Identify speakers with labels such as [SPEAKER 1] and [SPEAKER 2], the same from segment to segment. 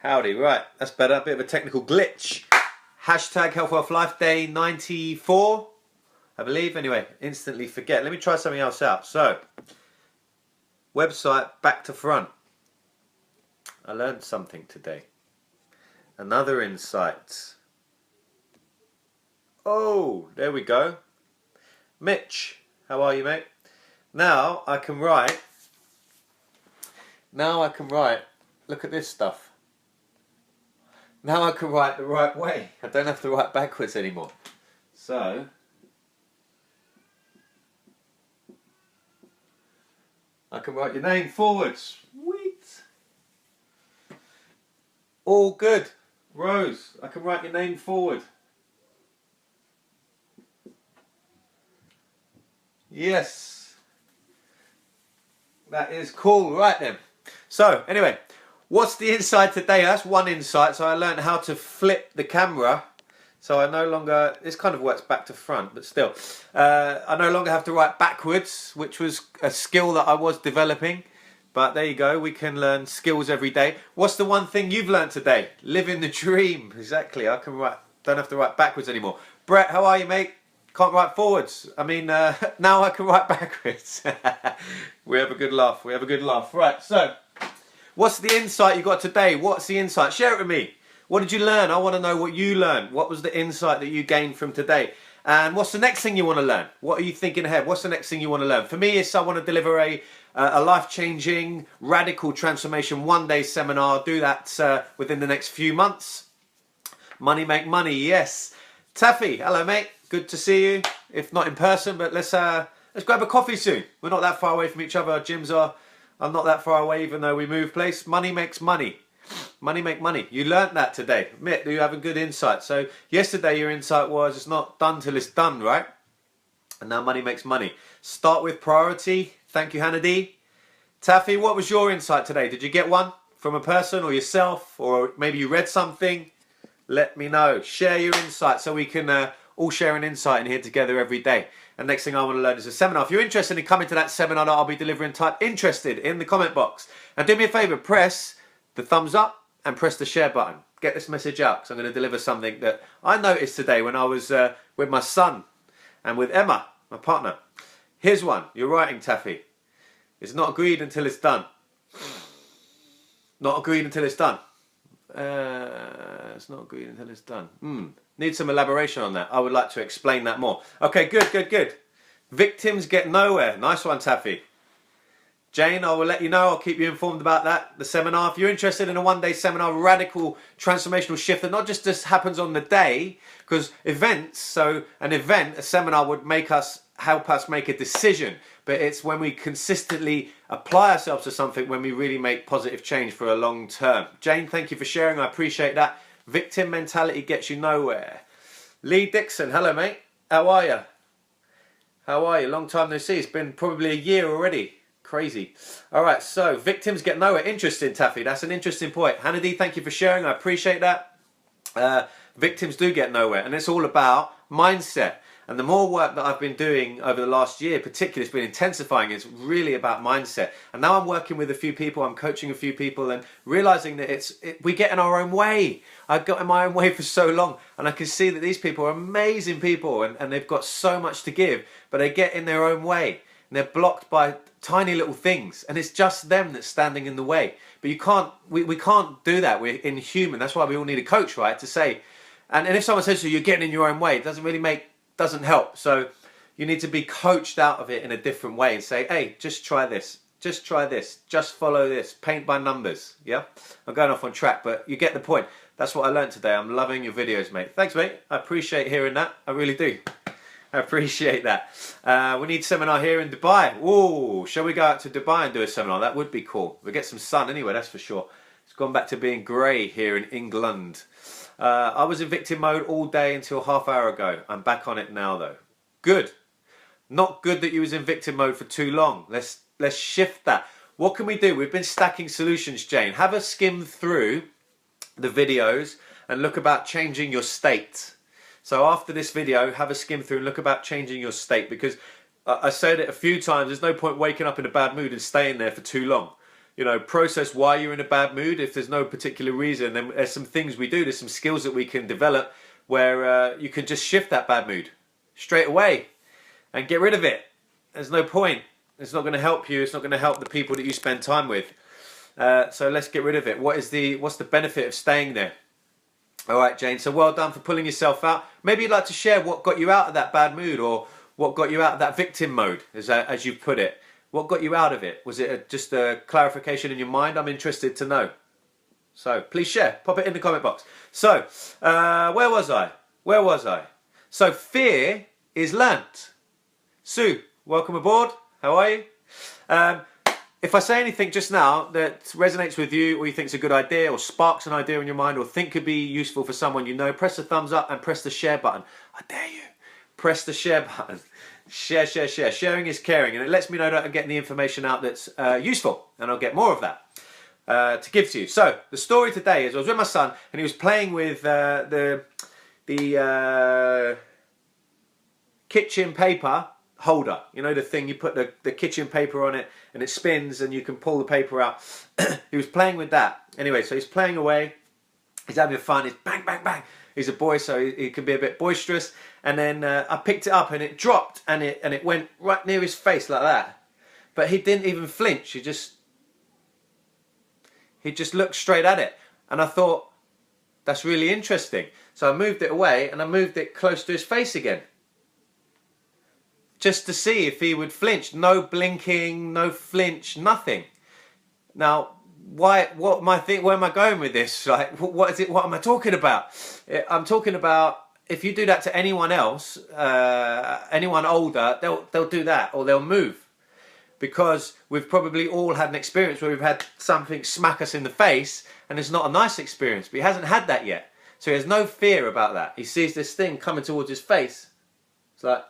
[SPEAKER 1] Howdy, right, that's better. A bit of a technical glitch. Hashtag Health Wealth Life Day 94, I believe. Anyway, instantly forget. Let me try something else out. So, website back to front. I learned something today. Another insight. Oh, there we go. Mitch, how are you, mate? Now I can write. Look at this stuff. Now I can write the right way. I don't have to write backwards anymore. So, I can write your name forwards. Sweet. All good. Rose, I can write your name forward. Yes. That is cool. Right then. So, anyway, what's the insight today? That's one insight. So I learned how to flip the camera. So I no longer, this kind of works back to front, but still. I no longer have to write backwards, which was a skill that I was developing. But there you go, we can learn skills every day. What's the one thing you've learned today? Living the dream. Exactly, I can write, don't have to write backwards anymore. Brett, how are you, mate? Can't write forwards. I mean, now I can write backwards. We have a good laugh, we have a good laugh. Right, so, what's the insight you got today? What's the insight? Share it with me. What did you learn? I want to know what you learned. What was the insight that you gained from today? And what's the next thing you want to learn? What are you thinking ahead? What's the next thing you want to learn? For me, it's I want to deliver a life-changing, radical transformation one-day seminar. I'll do that within the next few months. Money make money, yes. Taffy, hello mate. Good to see you. If not in person, but let's grab a coffee soon. We're not that far away from each other. Our gyms are not that far away, even though we move place. Money makes money. Money make money. You learnt that today. Mitt, you have a good insight. So yesterday your insight was it's not done till it's done, right? And now money makes money. Start with priority. Thank you, Hannah D. Taffy, what was your insight today? Did you get one from a person or yourself? Or maybe you read something? Let me know. Share your insight so we can all share an insight in here together every day. And next thing I want to learn is a seminar. If you're interested in coming to that seminar that I'll be delivering, type interested in the comment box. And do me a favour, press the thumbs up and press the share button. Get this message out because I'm going to deliver something that I noticed today when I was with my son and with Emma, my partner. Here's one. You're writing, Taffy. It's not agreed until it's done. Not agreed until it's done. It's not agreed until it's done. Need some elaboration on that. I would like to explain that more. Okay, good, good, good. Victims get nowhere. Nice one, Taffy. Jane, I will let you know. I'll keep you informed about that. The seminar. If you're interested in a one-day seminar, radical transformational shift that not just happens on the day, because events, so an event, a seminar would help us make a decision. But it's when we consistently apply ourselves to something when we really make positive change for a long term. Jane, thank you for sharing. I appreciate that. Victim mentality gets you nowhere. Lee Dixon, hello mate. How are you? How are you? Long time no see. It's been probably a year already. Crazy. All right, so victims get nowhere. Interesting, Taffy. That's an interesting point. Hannah D, thank you for sharing. I appreciate that. Victims do get nowhere, and it's all about mindset. And the more work that I've been doing over the last year, particularly, it's been intensifying. It's really about mindset. And now I'm working with a few people, I'm coaching a few people, and realizing that we get in our own way. I've got in my own way for so long, and I can see that these people are amazing people, and they've got so much to give, but they get in their own way, and they're blocked by tiny little things, and it's just them that's standing in the way. But you can't, we can't do that. We're inhuman. That's why we all need a coach, right? To say, and if someone says to you, you're getting in your own way, it doesn't help. So you need to be coached out of it in a different way and say, hey, just try this, just try this, just follow this, paint by numbers. Yeah, I'm going off on track, but you get the point. That's what I learned today. I'm loving your videos, mate. Thanks, mate. I appreciate hearing that. I really do. I appreciate that. We need a seminar here in Dubai. Ooh, shall we go out to Dubai and do a seminar? That would be cool. We'll get some sun anyway, that's for sure. It's gone back to being grey here in England. I was in victim mode all day until half hour ago. I'm back on it now though. Good. Not good that you was in victim mode for too long. Let's shift that. What can we do? We've been stacking solutions, Jane. Have a skim through the videos and look about changing your state. So after this video, have a skim through and look about changing your state, because I said it a few times, there's no point waking up in a bad mood and staying there for too long. you know, process why you're in a bad mood. If there's no particular reason, then there's some things we do, there's some skills that we can develop where you can just shift that bad mood straight away and get rid of it. There's no point. It's not going to help you. It's not going to help the people that you spend time with. So let's get rid of it. What's the benefit of staying there? All right, Jane. So well done for pulling yourself out. Maybe you'd like to share what got you out of that bad mood, or what got you out of that victim mode, as you put it. What got you out of it? Was it just a clarification in your mind? I'm interested to know. So please share. Pop it in the comment box. So where was I? So fear is learnt. Sue, welcome aboard. How are you? If I say anything just now that resonates with you, or you think is a good idea, or sparks an idea in your mind, or think could be useful for someone you know, press the thumbs up and press the share button. I dare you. Press the share button. Share. Sharing is caring, and it lets me know that I'm getting the information out that's useful, and I'll get more of that to give to you. So the story today is I was with my son, and he was playing with the kitchen paper holder. You know, the thing you put the kitchen paper on it and it spins and you can pull the paper out. He was playing with that. Anyway, so he's playing away. He's having fun. He's bang, bang, bang. He's a boy, so he can be a bit boisterous. And then I picked it up and it dropped and it went right near his face like that. But he didn't even flinch. He just looked straight at it. And I thought, that's really interesting. So I moved it away and I moved it close to his face again, just to see if he would flinch. No blinking, no flinch, nothing. Now, why? What am I where am I going with this? Like, what is it? What am I talking about? I'm talking about if you do that to anyone else, anyone older, they'll do that, or they'll move, because we've probably all had an experience where we've had something smack us in the face, and it's not a nice experience. But he hasn't had that yet, so he has no fear about that. He sees this thing coming towards his face. It's like,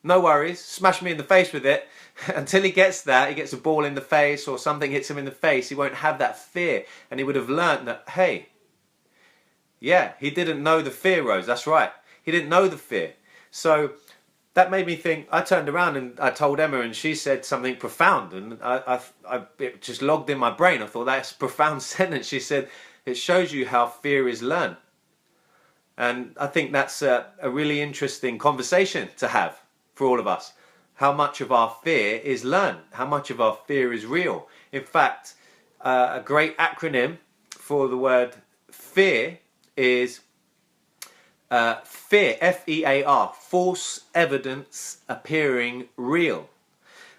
[SPEAKER 1] no worries, smash me in the face with it. Until he gets that, he gets a ball in the face or something hits him in the face, he won't have that fear. And he would have learnt that, hey, yeah, he didn't know the fear, Rose, that's right. He didn't know the fear. So that made me think. I turned around and I told Emma, and she said something profound, and it just logged in my brain. I thought, that's a profound sentence. She said, it shows you how fear is learned. And I think that's a really interesting conversation to have for all of us. How much of our fear is learned? How much of our fear is real? In fact, a great acronym for the word fear is FEAR, F-E-A-R, false evidence appearing real.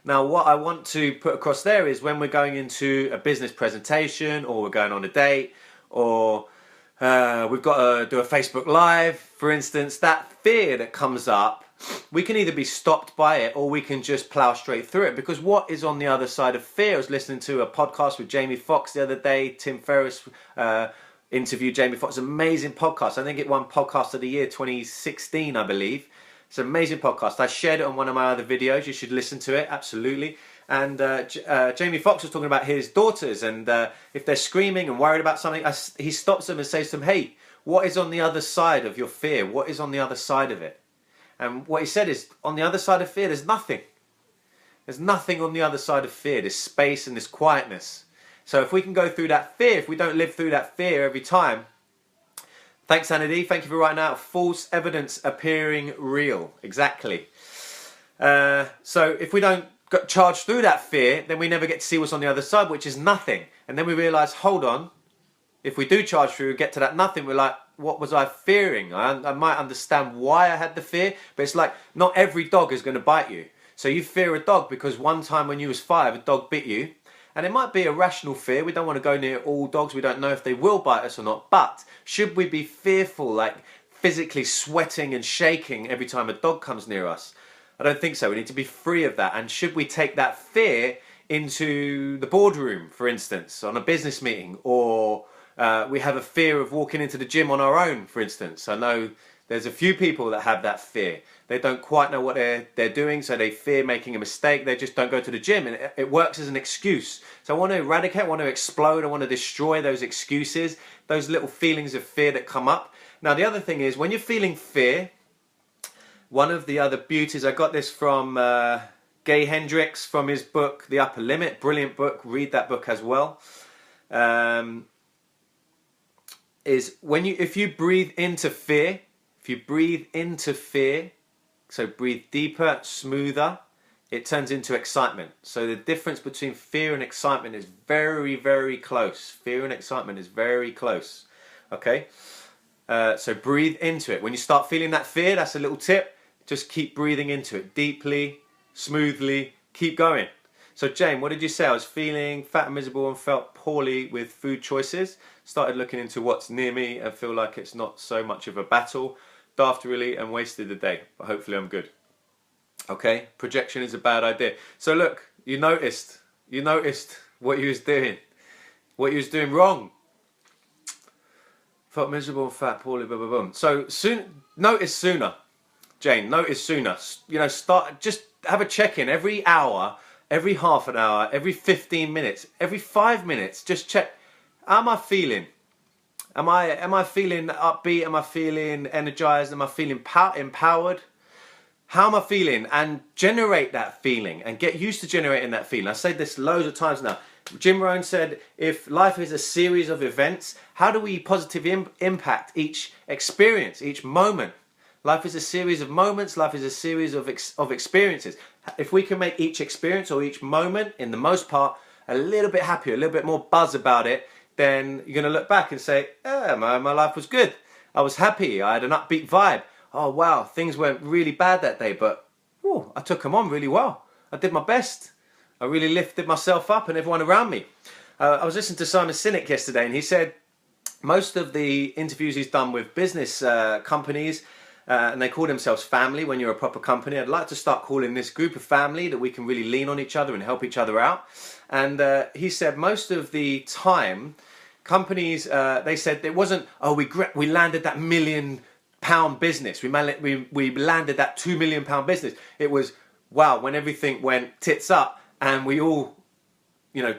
[SPEAKER 1] Now, what I want to put across there is when we're going into a business presentation, or we're going on a date, or we've got to do a Facebook Live, for instance, that fear that comes up, we can either be stopped by it or we can just plow straight through it. Because what is on the other side of fear? I was listening to a podcast with Jamie Foxx the other day. Tim Ferriss interviewed Jamie Foxx. Amazing podcast. I think it won Podcast of the Year 2016, I believe. It's an amazing podcast. I shared it on one of my other videos. You should listen to it, absolutely. And Jamie Foxx was talking about his daughters, and if they're screaming and worried about something, he stops them and says to them, hey, what is on the other side of your fear? What is on the other side of it? And what he said is, on the other side of fear, there's nothing. There's nothing on the other side of fear. There's space and there's quietness. So if we can go through that fear, if we don't live through that fear every time. Thanks, Anna D. Thank you for writing out false evidence appearing real. Exactly. So if we don't charge through that fear, then we never get to see what's on the other side, which is nothing. And then we realise, hold on, if we do charge through, get to that nothing, we're like, what was I fearing? I might understand why I had the fear, but it's like, not every dog is going to bite you. So you fear a dog because one time when you was 5, a dog bit you. And it might be a rational fear. We don't want to go near all dogs. We don't know if they will bite us or not. But should we be fearful, like physically sweating and shaking every time a dog comes near us? I don't think so. We need to be free of that. And should we take that fear into the boardroom, for instance, on a business meeting, or we have a fear of walking into the gym on our own, for instance. I know there's a few people that have that fear. They don't quite know what they're doing, so they fear making a mistake. They just don't go to the gym, and it works as an excuse. So I want to eradicate, I want to explode, I want to destroy those excuses, those little feelings of fear that come up. Now, the other thing is, when you're feeling fear, one of the other beauties, I got this from Gay Hendricks from his book, The Upper Limit. Brilliant book. Read that book as well. Is if you breathe into fear, so breathe deeper, smoother, it turns into excitement. So the difference between fear and excitement is very, very close. Fear and excitement is very close. Okay? So breathe into it. When you start feeling that fear, that's a little tip. Just keep breathing into it deeply, smoothly, keep going. So Jane, what did you say? I was feeling fat and miserable and felt poorly with food choices. Started looking into what's near me and feel like it's not so much of a battle. Daft really and wasted the day, but hopefully I'm good. Okay, projection is a bad idea. So look, you noticed what you was doing wrong. Felt miserable and fat, poorly, blah, blah, blah. So notice sooner, Jane, notice sooner. Just have a check-in every hour, every half an hour, every 15 minutes, every 5 minutes. Just check, how am I feeling? Am I feeling upbeat? Am I feeling energized? Am I feeling empowered? How am I feeling? And generate that feeling and get used to generating that feeling. I said this loads of times now. Jim Rohn said, if life is a series of events, how do we positively impact each experience, each moment? Life is a series of moments. Life is a series of experiences. If we can make each experience or each moment, in the most part, a little bit happier, a little bit more buzz about it, then you're going to look back and say, yeah, my life was good. I was happy. I had an upbeat vibe. Oh, wow, things went really bad that day, but I took them on really well. I did my best. I really lifted myself up and everyone around me. I was listening to Simon Sinek yesterday, and he said most of the interviews he's done with business companies, and they call themselves family when you're a proper company. I'd like to start calling this group of family that we can really lean on each other and help each other out. And he said most of the time, companies, they said it wasn't, we landed that £1 million business. We landed that £2 million business. It was, wow, when everything went tits up and we all,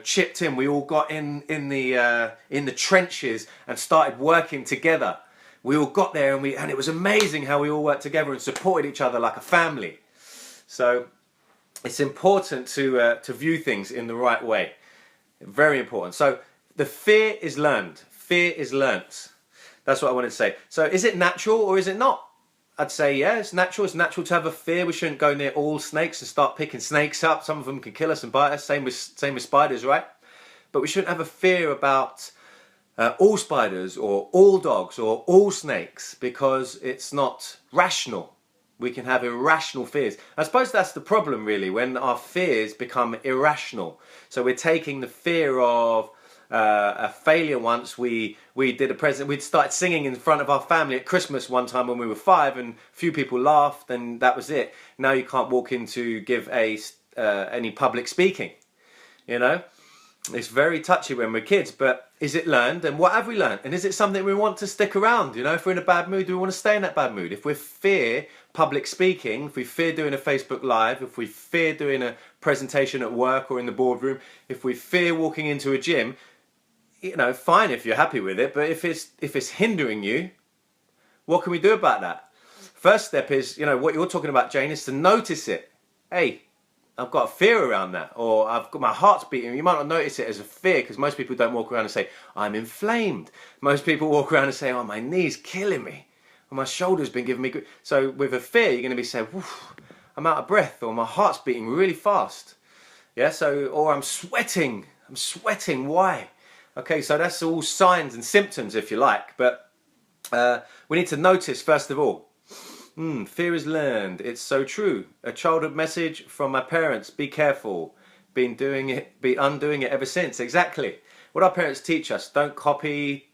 [SPEAKER 1] chipped in. We all got in the trenches and started working together. We all got there and it was amazing how we all worked together and supported each other like a family. So it's important to view things in the right way. Very important. So the fear is learned. Fear is learnt. That's what I wanted to say. So is it natural or is it not? I'd say, yeah, it's natural. It's natural to have a fear. We shouldn't go near all snakes and start picking snakes up. Some of them can kill us and bite us. Same with spiders, right? But we shouldn't have a fear about all spiders or all dogs or all snakes, because it's not rational. We can have irrational fears. I suppose that's the problem, really, when our fears become irrational. So we're taking the fear of a failure. Once we did a present, we'd started singing in front of our family at Christmas one time when we were 5, and a few people laughed, and that was it. Now you can't walk in to give any public speaking. It's very touchy when we're kids, but is it learned? And what have we learned? And is it something we want to stick around? If we're in a bad mood, do we want to stay in that bad mood? If we fear public speaking, if we fear doing a Facebook Live, if we fear doing a presentation at work or in the boardroom, if we fear walking into a gym, fine if you're happy with it, but if it's hindering you, what can we do about that? First step is, what you're talking about, Jane, is to notice it. Hey, I've got a fear around that, or I've got my heart's beating. You might not notice it as a fear, because most people don't walk around and say, I'm inflamed. Most people walk around and say, oh, my knee's killing me, or my shoulder's been giving me good. So with a fear, you're going to be saying, I'm out of breath, or my heart's beating really fast. Yeah, or I'm sweating, why? Okay, so that's all signs and symptoms, if you like, but we need to notice, first of all, fear is learned. It's so true. A childhood message from my parents, be careful. Been undoing it ever since. Exactly. What our parents teach us, don't copy,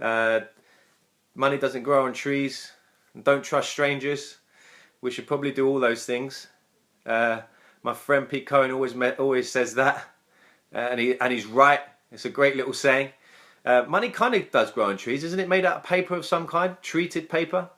[SPEAKER 1] money doesn't grow on trees, and don't trust strangers. We should probably do all those things. My friend Pete Cohen always says that, and he's right. It's a great little saying. Money kind of does grow on trees. Isn't it made out of paper of some kind? Treated paper?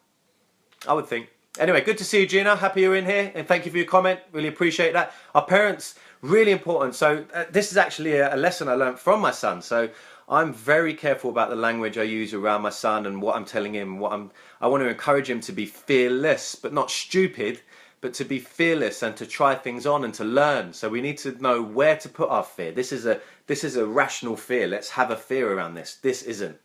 [SPEAKER 1] I would think. Anyway, good to see you, Gina. Happy you're in here, and thank you for your comment. Really appreciate that. Our parents, really important. So this is actually a lesson I learned from my son. So I'm very careful about the language I use around my son and what I'm telling him. I want to encourage him to be fearless, but not stupid. but to be fearless and to try things on and to learn. So we need to know where to put our fear. This is a rational fear. Let's have a fear around this. This isn't.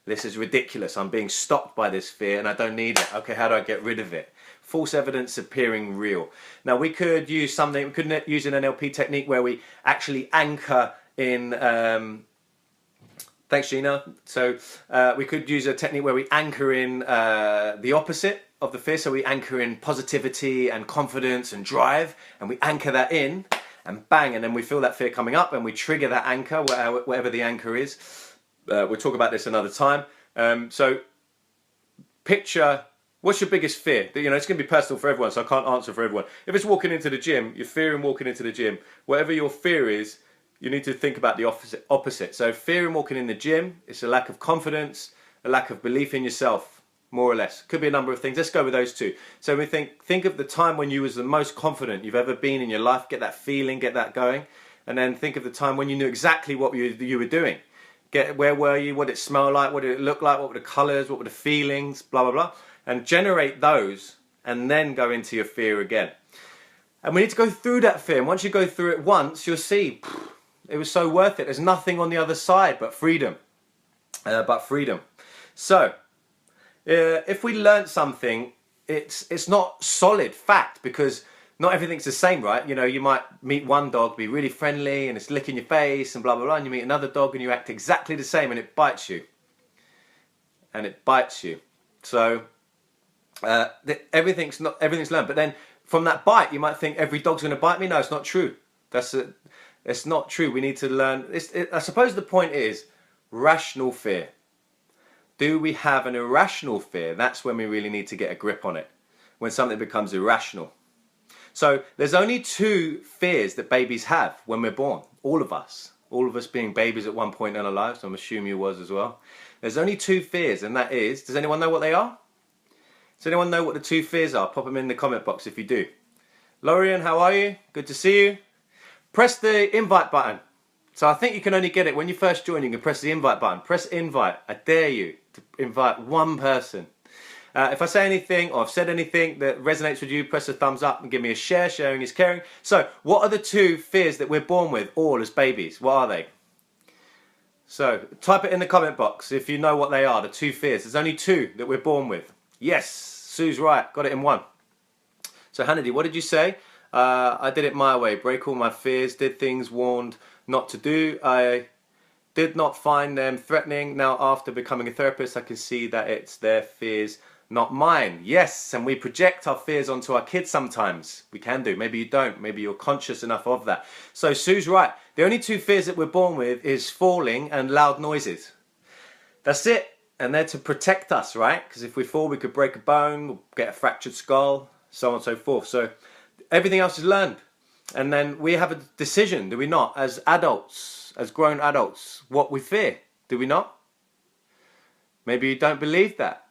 [SPEAKER 1] This is ridiculous. I'm being stopped by this fear and I don't need it. Okay, how do I get rid of it? False evidence appearing real. Now we could use something, we could use an NLP technique where we actually anchor in, thanks Gina. So we could use a technique where we anchor in the opposite of the fear. So we anchor in positivity and confidence and drive, and we anchor that in and bang, and then we feel that fear coming up and we trigger that anchor, whatever the anchor is. We'll talk about this another time. So picture, what's your biggest fear? You know, it's going to be personal for everyone, so I can't answer for everyone. If it's walking into the gym, you're fearing walking into the gym. Whatever your fear is, you need to think about the opposite. So fear in walking in the gym, it's a lack of confidence, a lack of belief in yourself, more or less. Could be a number of things. Let's go with those two. So we think of the time when you was the most confident you've ever been in your life. Get that feeling, get that going. And then think of the time when you knew exactly what you were doing. Where were you? What did it smell like? What did it look like? What were the colours? What were the feelings? Blah, blah, blah. And generate those and then go into your fear again. And we need to go through that fear. And once you go through it once, you'll see it was so worth it. There's nothing on the other side but freedom. So, if we learn something, it's not solid fact because not everything's the same, right? You know, you might meet one dog, be really friendly and it's licking your face and blah, blah, blah. And you meet another dog and you act exactly the same and it bites you. And it bites you. So, everything's learned. But then from that bite, you might think every dog's going to bite me. No, it's not true. It's not true. We need to learn. I suppose the point is rational fear. Do we have an irrational fear? That's when we really need to get a grip on it. When something becomes irrational. So there's only two fears that babies have when we're born. All of us being babies at one point in our lives. I'm assuming you was as well. There's only two fears, and that is, does anyone know what they are? Does anyone know what the two fears are? Pop them in the comment box if you do. Lorian, how are you? Good to see you. Press the invite button. So I think you can only get it when you first join. You can press the invite button. Press invite. I dare you to invite one person. If I say anything or I've said anything that resonates with you, press a thumbs up and give me a share. Sharing is caring. So what are the two fears that we're born with all as babies? What are they? So type it in the comment box if you know what they are, the two fears. There's only two that we're born with. Yes, Sue's right. Got it in one. So Hannity, what did you say? I did it my way. Break all my fears. Did things warned not to do. I did not find them threatening. Now after becoming a therapist, I can see that it's their fears, not mine. Yes, and we project our fears onto our kids sometimes. We can do. Maybe you don't. Maybe you're conscious enough of that. So Sue's right. The only two fears that we're born with is falling and loud noises. That's it. And they're to protect us, right? Because if we fall, we could break a bone, we'll get a fractured skull, so on and so forth. So everything else is learned. And then we have a decision, do we not? As adults, as grown adults, what we fear. Do we not? Maybe you don't believe that.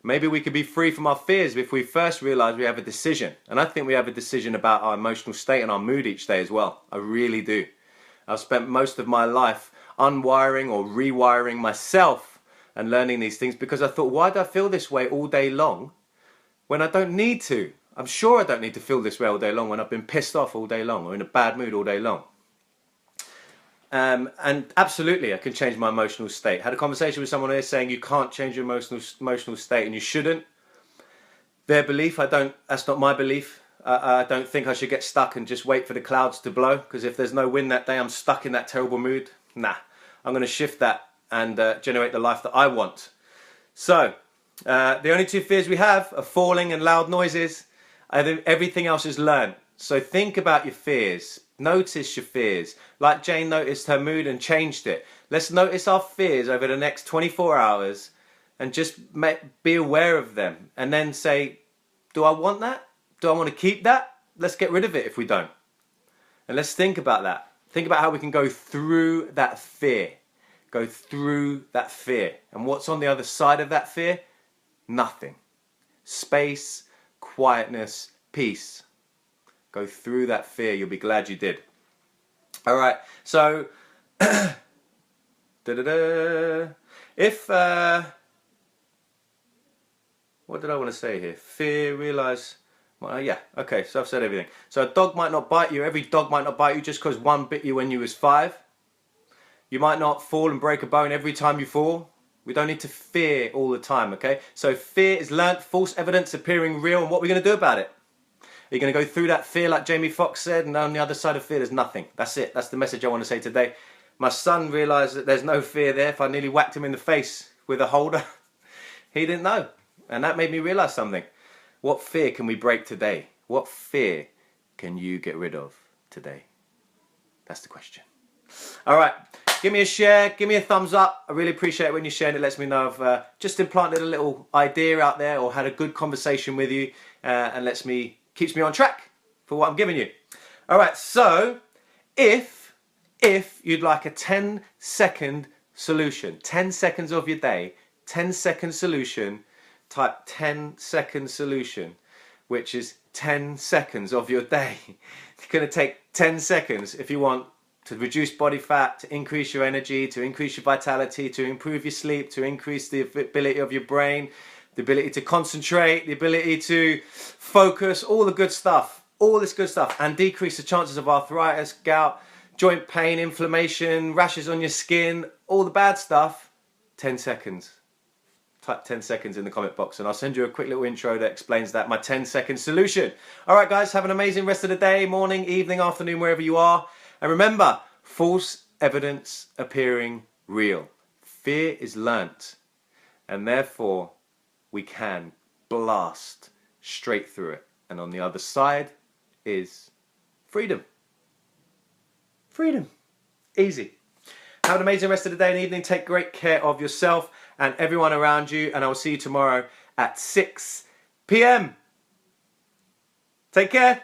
[SPEAKER 1] Maybe we could be free from our fears if we first realise we have a decision. And I think we have a decision about our emotional state and our mood each day as well. I really do. I've spent most of my life unwiring or rewiring myself and learning these things because I thought, why do I feel this way all day long when I don't need to? I'm sure I don't need to feel this way all day long when I've been pissed off all day long or in a bad mood all day long. And absolutely, I can change my emotional state. Had a conversation with someone here saying you can't change your emotional state and you shouldn't. Their belief, that's not my belief. I don't think I should get stuck and just wait for the clouds to blow, because if there's no wind that day, I'm stuck in that terrible mood. Nah, I'm going to shift that and generate the life that I want. So, the only two fears we have are falling and loud noises. Everything else is learned. So think about your fears. Notice your fears. Like Jane noticed her mood and changed it. Let's notice our fears over the next 24 hours and just be aware of them. And then say, do I want that? Do I want to keep that? Let's get rid of it if we don't. And let's think about that. Think about how we can go through that fear. Go through that fear. And what's on the other side of that fear? Nothing. Space, quietness, peace. Go through that fear. You'll be glad you did. All right. So, if what did I want to say here? Fear, realize Yeah, okay, so I've said everything. So a dog might not bite you. Every dog might not bite you just because one bit you when you was 5. You might not fall and break a bone every time you fall. We don't need to fear all the time, okay? So fear is learnt, false evidence appearing real, and what are we going to do about it? Are you going to go through that fear like Jamie Foxx said, and on the other side of fear there's nothing? That's it. That's the message I want to say today. My son realised that there's no fear there. If I nearly whacked him in the face with a holder, he didn't know. And that made me realise something. What fear can we break today? What fear can you get rid of today? That's the question. All right. Give me a share, give me a thumbs up. I really appreciate it when you share it. It lets me know I've just implanted a little idea out there or had a good conversation with you and keeps me on track for what I'm giving you. All right, so if you'd like a 10-second solution, 10 seconds of your day, 10-second solution, type 10-second solution, which is 10 seconds of your day. It's going to take 10 seconds if you want to reduce body fat, to increase your energy, to increase your vitality, to improve your sleep, to increase the ability of your brain, the ability to concentrate, the ability to focus, all the good stuff, all this good stuff, and decrease the chances of arthritis, gout, joint pain, inflammation, rashes on your skin, all the bad stuff. 10 seconds. Type 10 seconds in the comment box and I'll send you a quick little intro that explains that, my 10-second solution. All right, guys, have an amazing rest of the day, morning, evening, afternoon, wherever you are. And remember, false evidence appearing real. Fear is learnt, and therefore we can blast straight through it. And on the other side is freedom. Freedom. Easy. Have an amazing rest of the day and evening. Take great care of yourself and everyone around you. And I will see you tomorrow at 6 p.m. Take care.